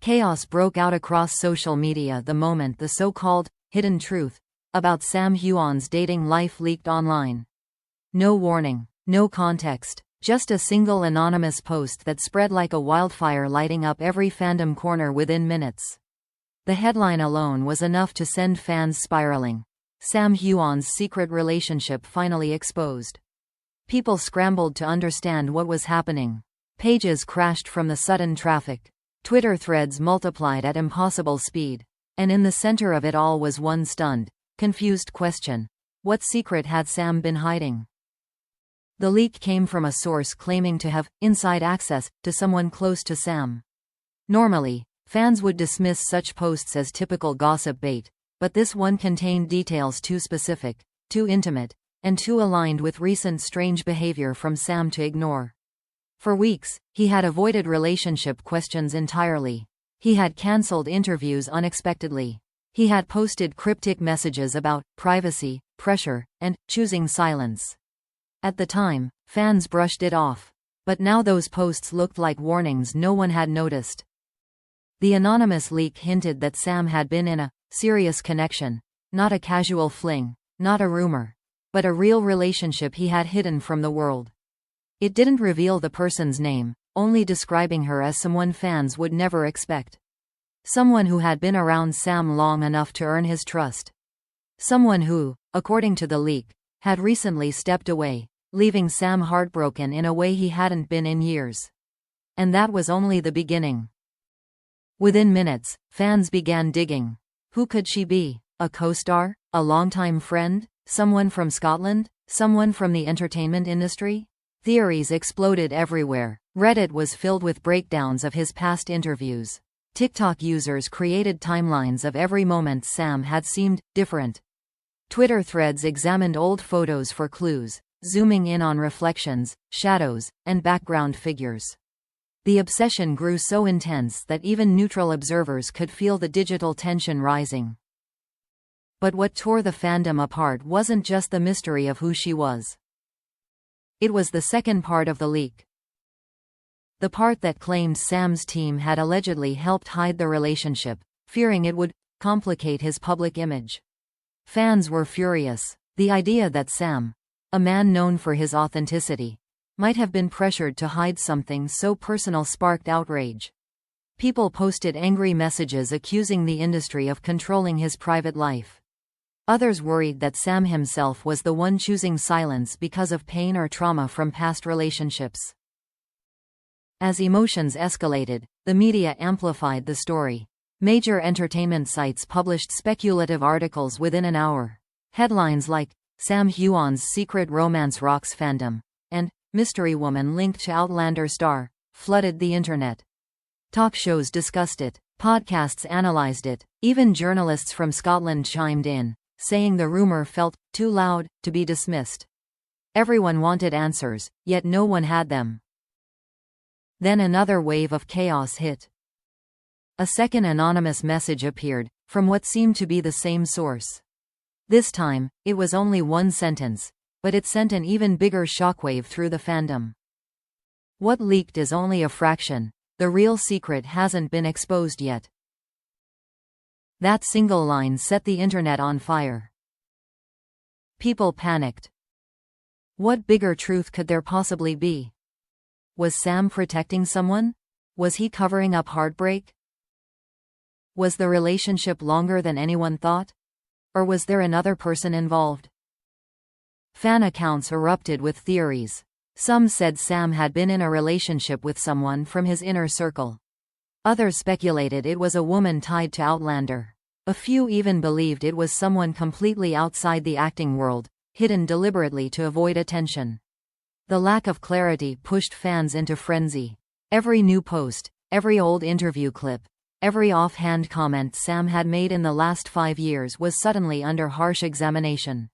Chaos broke out across social media the moment the so-called hidden truth about Sam Heughan's dating life leaked online. No warning, no context, just a single anonymous post that spread like a wildfire, lighting up every fandom corner within minutes. The headline alone was enough to send fans spiraling. Sam Heughan's secret relationship finally exposed. People scrambled to understand what was happening. Pages crashed from the sudden traffic. Twitter threads multiplied at impossible speed. And in the center of it all was one stunned, confused question. What secret had Sam been hiding? The leak came from a source claiming to have inside access to someone close to Sam. Normally, fans would dismiss such posts as typical gossip bait, but this one contained details too specific, too intimate, and too aligned with recent strange behavior from Sam to ignore. For weeks, he had avoided relationship questions entirely. He had cancelled interviews unexpectedly. He had posted cryptic messages about privacy, pressure, and choosing silence. At the time, fans brushed it off. But now those posts looked like warnings no one had noticed. The anonymous leak hinted that Sam had been in a serious connection, not a casual fling, not a rumor, but a real relationship he had hidden from the world. It didn't reveal the person's name, only describing her as someone fans would never expect. Someone who had been around Sam long enough to earn his trust. Someone who, according to the leak, had recently stepped away, leaving Sam heartbroken in a way he hadn't been in years. And that was only the beginning. Within minutes, fans began digging. Who could she be? A co-star? A longtime friend? Someone from Scotland? Someone from the entertainment industry? Theories exploded everywhere. Reddit was filled with breakdowns of his past interviews. TikTok users created timelines of every moment Sam had seemed different. Twitter threads examined old photos for clues, zooming in on reflections, shadows, and background figures. The obsession grew so intense that even neutral observers could feel the digital tension rising. But what tore the fandom apart wasn't just the mystery of who she was. It was the second part of the leak. The part that claimed Sam's team had allegedly helped hide the relationship, fearing it would complicate his public image. Fans were furious. The idea that Sam, a man known for his authenticity, might have been pressured to hide something so personal sparked outrage. People posted angry messages accusing the industry of controlling his private life. Others worried that Sam himself was the one choosing silence because of pain or trauma from past relationships. As emotions escalated, the media amplified the story. Major entertainment sites published speculative articles within an hour. Headlines like, "Sam Heughan's secret romance rocks fandom," and "Mystery woman linked to Outlander star," flooded the internet. Talk shows discussed it. Podcasts analyzed it. Even journalists from Scotland chimed in, saying the rumor felt too loud to be dismissed. Everyone wanted answers, yet no one had them. Then another wave of chaos hit. A second anonymous message appeared, from what seemed to be the same source. This time, it was only one sentence, but it sent an even bigger shockwave through the fandom. What leaked is only a fraction. The real secret hasn't been exposed yet. That single line set the internet on fire. People panicked. What bigger truth could there possibly be? Was Sam protecting someone? Was he covering up heartbreak? Was the relationship longer than anyone thought? Or was there another person involved? Fan accounts erupted with theories. Some said Sam had been in a relationship with someone from his inner circle. Others speculated it was a woman tied to Outlander. A few even believed it was someone completely outside the acting world, hidden deliberately to avoid attention. The lack of clarity pushed fans into frenzy. Every new post, every old interview clip, every offhand comment Sam had made in the last 5 years was suddenly under harsh examination.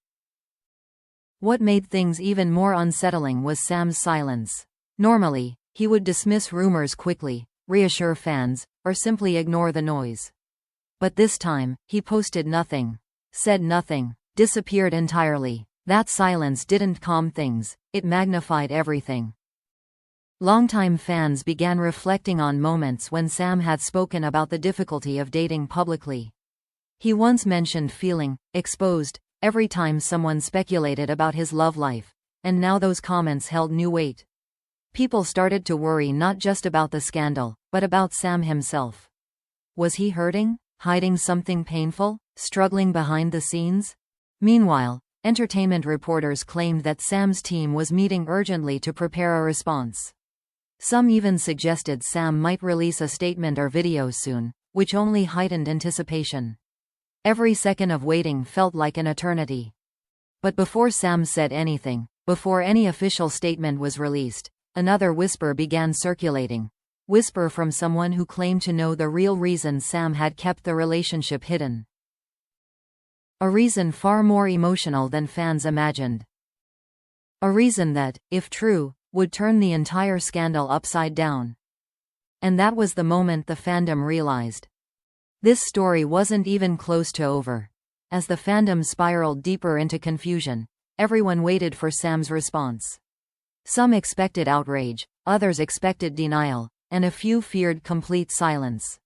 What made things even more unsettling was Sam's silence. Normally, he would dismiss rumors quickly, reassure fans, or simply ignore the noise. But this time, he posted nothing, said nothing, disappeared entirely. That silence didn't calm things, it magnified everything. Longtime fans began reflecting on moments when Sam had spoken about the difficulty of dating publicly. He once mentioned feeling exposed every time someone speculated about his love life, and now those comments held new weight. People started to worry not just about the scandal, but about Sam himself. Was he hurting, hiding something painful, struggling behind the scenes? Meanwhile, entertainment reporters claimed that Sam's team was meeting urgently to prepare a response. Some even suggested Sam might release a statement or video soon, which only heightened anticipation. Every second of waiting felt like an eternity. But before Sam said anything, before any official statement was released, another whisper began circulating. Whisper from someone who claimed to know the real reason Sam had kept the relationship hidden. A reason far more emotional than fans imagined. A reason that, if true, would turn the entire scandal upside down. And that was the moment the fandom realized. This story wasn't even close to over. As the fandom spiraled deeper into confusion, everyone waited for Sam's response. Some expected outrage, others expected denial, and a few feared complete silence.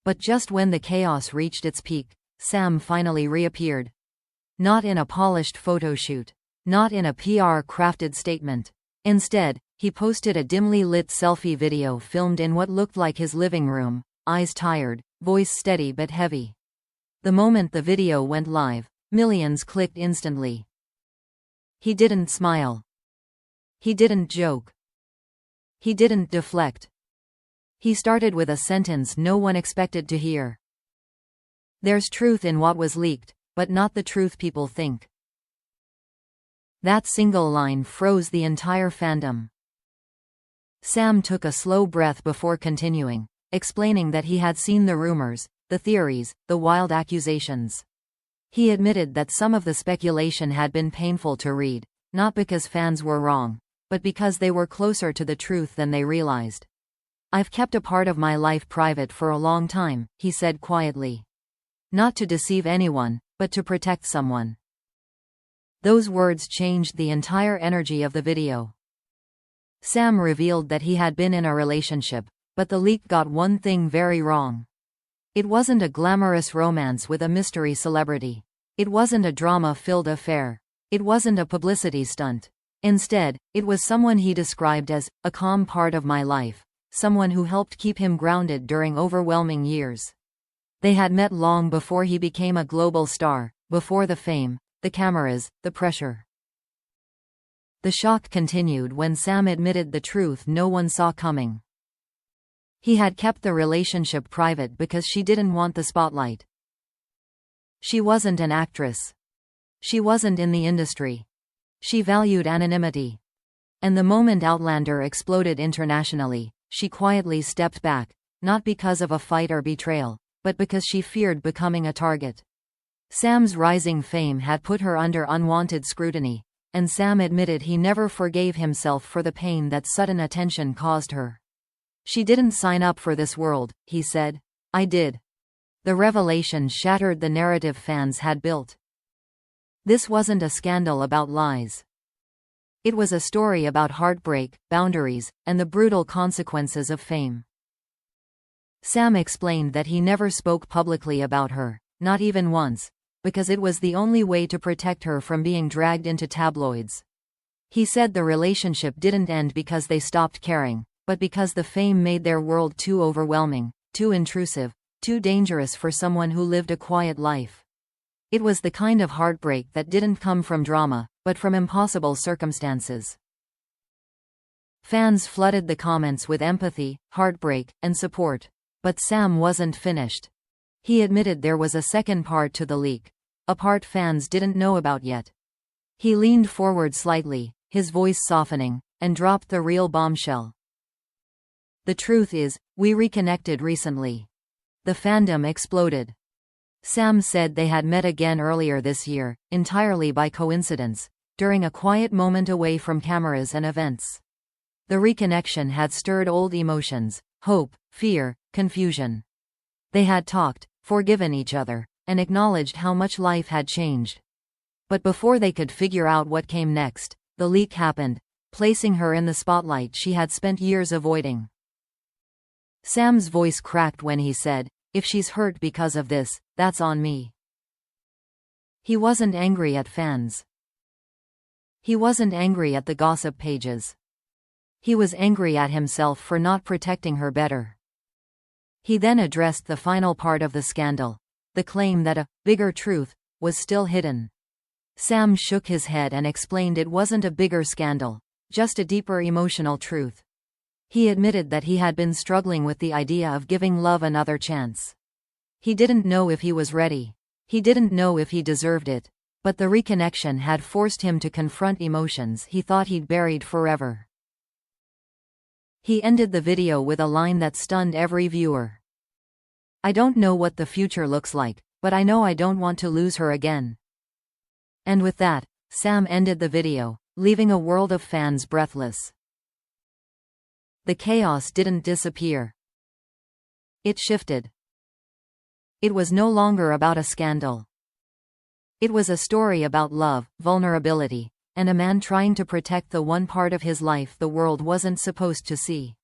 But just when the chaos reached its peak, Sam finally reappeared. Not in a polished photo shoot. Not in a PR-crafted statement. Instead, he posted a dimly lit selfie video filmed in what looked like his living room, eyes tired, voice steady but heavy. The moment the video went live, millions clicked instantly. He didn't smile. He didn't joke. He didn't deflect. He started with a sentence no one expected to hear. There's truth in what was leaked, but not the truth people think. That single line froze the entire fandom. Sam took a slow breath before continuing, explaining that he had seen the rumors, the theories, the wild accusations. He admitted that some of the speculation had been painful to read, not because fans were wrong, but because they were closer to the truth than they realized. I've kept a part of my life private for a long time, he said quietly. Not to deceive anyone, but to protect someone. Those words changed the entire energy of the video. Sam revealed that he had been in a relationship, but the leak got one thing very wrong. It wasn't a glamorous romance with a mystery celebrity. It wasn't a drama-filled affair. It wasn't a publicity stunt. Instead, it was someone he described as a calm part of my life, someone who helped keep him grounded during overwhelming years. They had met long before he became a global star, before the fame, the cameras, the pressure. The shock continued when Sam admitted the truth no one saw coming. He had kept the relationship private because she didn't want the spotlight. She wasn't an actress. She wasn't in the industry. She valued anonymity. And the moment Outlander exploded internationally, she quietly stepped back, not because of a fight or betrayal, but because she feared becoming a target. Sam's rising fame had put her under unwanted scrutiny, and Sam admitted he never forgave himself for the pain that sudden attention caused her. She didn't sign up for this world, he said. I did. The revelation shattered the narrative fans had built. This wasn't a scandal about lies. It was a story about heartbreak, boundaries, and the brutal consequences of fame. Sam explained that he never spoke publicly about her, not even once, because it was the only way to protect her from being dragged into tabloids. He said the relationship didn't end because they stopped caring, but because the fame made their world too overwhelming, too intrusive, too dangerous for someone who lived a quiet life. It was the kind of heartbreak that didn't come from drama, but from impossible circumstances. Fans flooded the comments with empathy, heartbreak, and support. But Sam wasn't finished. He admitted there was a second part to the leak, a part fans didn't know about yet. He leaned forward slightly, his voice softening, and dropped the real bombshell. The truth is, we reconnected recently. The fandom exploded. Sam said they had met again earlier this year, entirely by coincidence, during a quiet moment away from cameras and events. The reconnection had stirred old emotions, hope, fear, confusion. They had talked, forgiven each other, and acknowledged how much life had changed. But before they could figure out what came next, the leak happened, placing her in the spotlight she had spent years avoiding. Sam's voice cracked when he said, "If she's hurt because of this, that's on me." He wasn't angry at fans. He wasn't angry at the gossip pages. He was angry at himself for not protecting her better. He then addressed the final part of the scandal, the claim that a bigger truth was still hidden. Sam shook his head and explained it wasn't a bigger scandal, just a deeper emotional truth. He admitted that he had been struggling with the idea of giving love another chance. He didn't know if he was ready. He didn't know if he deserved it. But the reconnection had forced him to confront emotions he thought he'd buried forever. He ended the video with a line that stunned every viewer. "I don't know what the future looks like, but I know I don't want to lose her again." And with that, Sam ended the video, leaving a world of fans breathless. The chaos didn't disappear. It shifted. It was no longer about a scandal. It was a story about love, vulnerability, and a man trying to protect the one part of his life the world wasn't supposed to see.